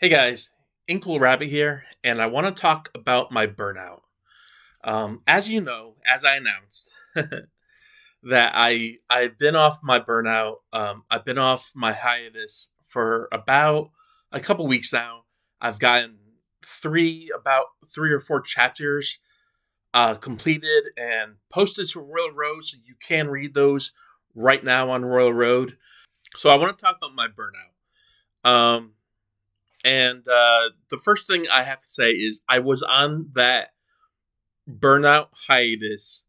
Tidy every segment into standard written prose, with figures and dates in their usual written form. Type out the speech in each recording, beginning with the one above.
Hey guys, Inkle Rabbit here, and I want to talk about my burnout. As you know, as I announced, that I've been off my burnout. I've been off my hiatus for about a couple weeks now. I've gotten about 3 or 4 chapters completed and posted to Royal Road, so you can read those right now on Royal Road. So I want to talk about my burnout. And the first thing I have to say is I was on that burnout hiatus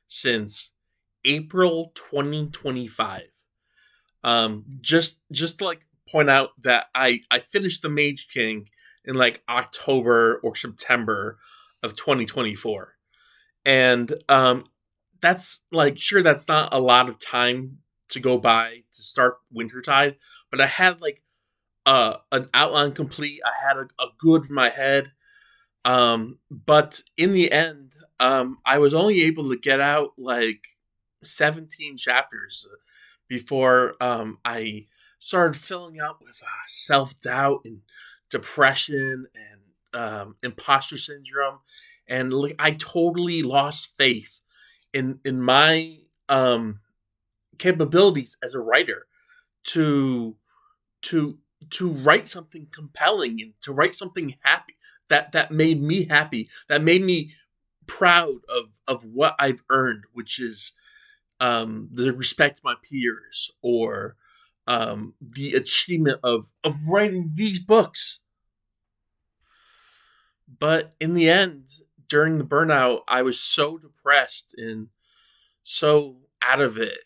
since April 2025. Just to like point out that I finished the Mage King in like October or September of 2024, and that's like sure that's not a lot of time to go by to start Wintertide, but I had like an outline complete. I had a good in my head. But in the end, I was only able to get out like 17 chapters before I started filling up with self doubt and depression and imposter syndrome, and like I totally lost faith in my capabilities as a writer to to to write something compelling and to write something happy that made me happy, that made me proud of what I've earned, which is the respect of my peers or the achievement of writing these books. But in the end, during the burnout, I was so depressed and so out of it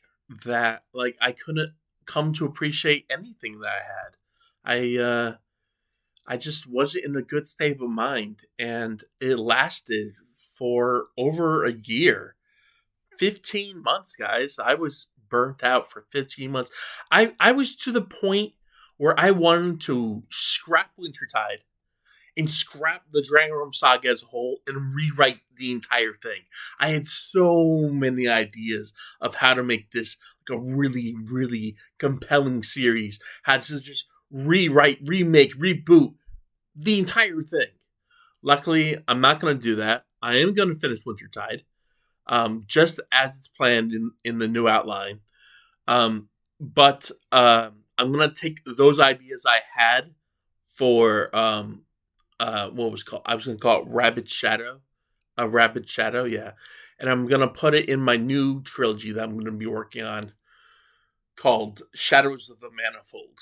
that like I couldn't come to appreciate anything that I had. I just wasn't in a good state of mind, and it lasted for over a year. 15 months, guys. I was burnt out for 15 months. I was to the point where I wanted to scrap Wintertide and scrap the Dragon Realm saga as a whole and rewrite the entire thing. I had so many ideas of how to make this like a really, really compelling series. How to just rewrite, remake, reboot the entire thing. Luckily, I'm not going to do that. I am going to finish Wintertide, just as it's planned in the new outline. But I'm going to take those ideas I had for what was it called? I was going to call it Rabbit Shadow, a Rabbit Shadow, yeah. And I'm going to put it in my new trilogy that I'm going to be working on called Shadows of the Manifold,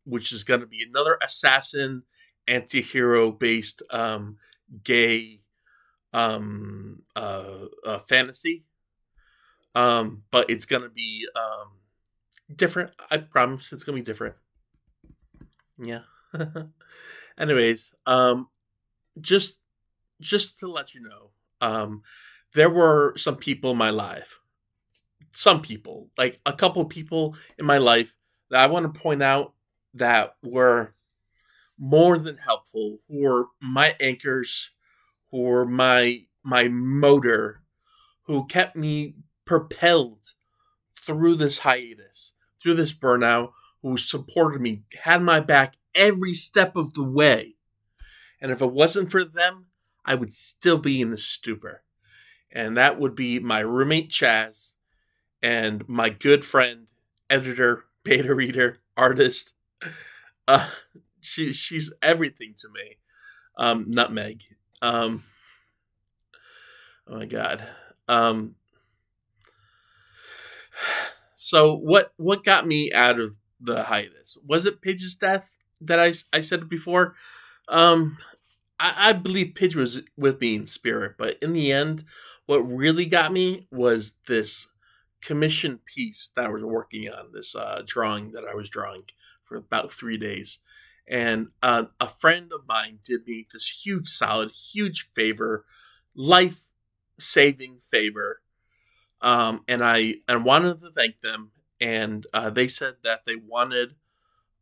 which is going to be another assassin anti-hero based gay fantasy. But it's going to be different. I promise it's going to be different. Yeah. Anyways, just just to let you know, there were some people in my life, some people, like a couple of people in my life that I want to point out that were more than helpful, who were my anchors, who were my motor, who kept me propelled through this hiatus, through this burnout, who supported me, had my back every step of the way. And if it wasn't for them, I would still be in the stupor. And that would be my roommate Chaz and my good friend, editor, beta reader, artist. Uh, she's everything to me. Nutmeg. Um, oh my god. Um, so what got me out of the hiatus? Was it Pidge's death that I said before? Um, I believe Pidge was with me in spirit, but in the end, what really got me was this commission piece that I was working on, this drawing that I was drawing for about 3 days. And a friend of mine did me this huge solid, huge favor, life saving favor. And I wanted to thank them. And they said that they wanted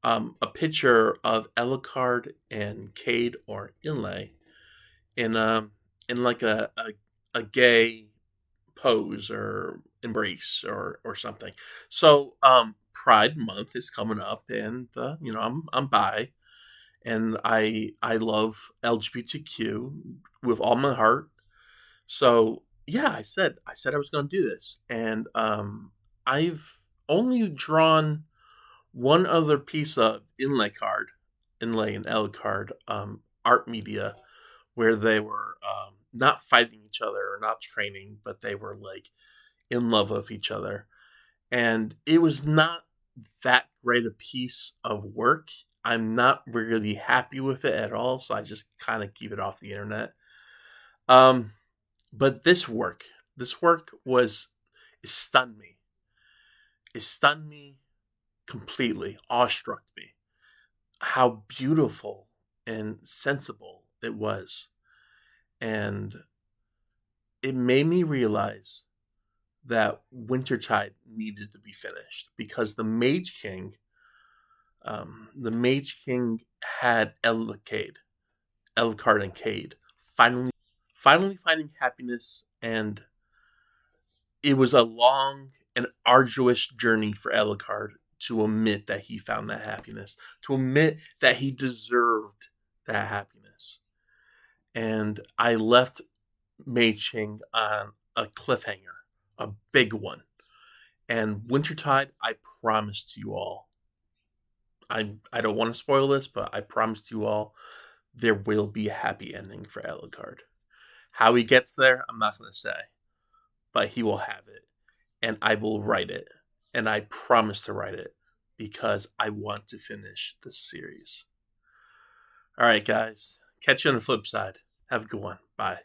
a picture of Elicard and Cade or Inlay in in like a gay pose or embrace or something. So Pride Month is coming up, and I'm bi, and I love LGBTQ with all my heart. So yeah, I said I was going to do this, and I've only drawn one other piece of inlay and L card art media where they were not fighting each other or not training, but they were like in love with each other. And it was not that great a piece of work. I'm not really happy with it at all, so I just kind of keep it off the internet. Um, but this work was it stunned me. It stunned me completely, awestruck me. How beautiful and sensible it was, and it made me realize that Wintertide needed to be finished because the Mage King had Elcard and Cade finally finding happiness, and it was a long and arduous journey for Elcard to admit that he found that happiness, to admit that he deserved that happiness. And I left Mage King on a cliffhanger, a big one. And Wintertide, I promise to you all, I don't want to spoil this, but I promise to you all, there will be a happy ending for Alucard. How he gets there, I'm not going to say, but he will have it, and I will write it, and I promise to write it because I want to finish this series. All right, guys, catch you on the flip side. Have a good one. Bye.